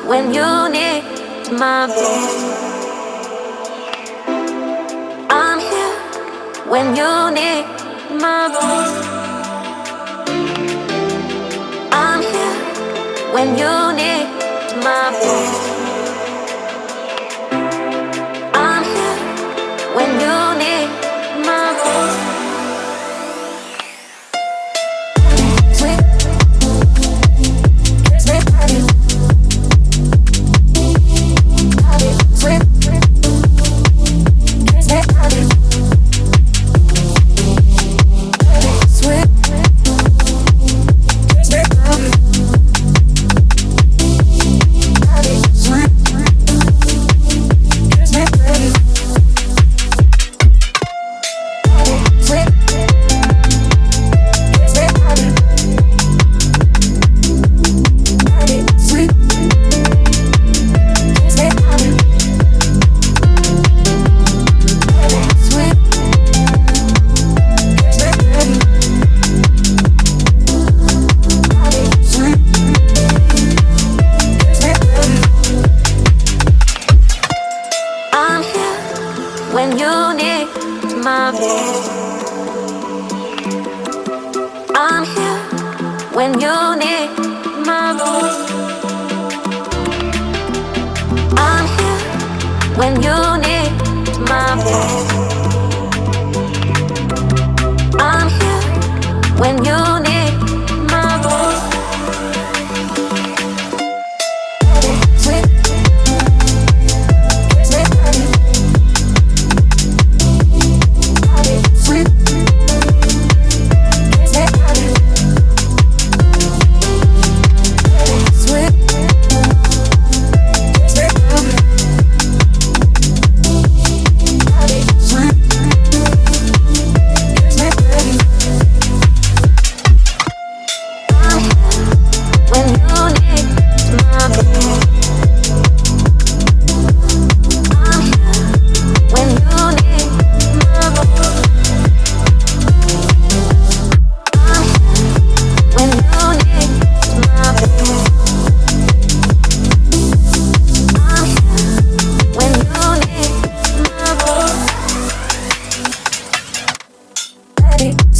when you need my voice. I'm here when you need my voice. I'm here when you need my voice. I'm here when you need my voice. When you need my voice, I'm here. When you need my voice, I'm here. When you need my voice, I'm here. When you need my voice.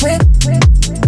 Sweet.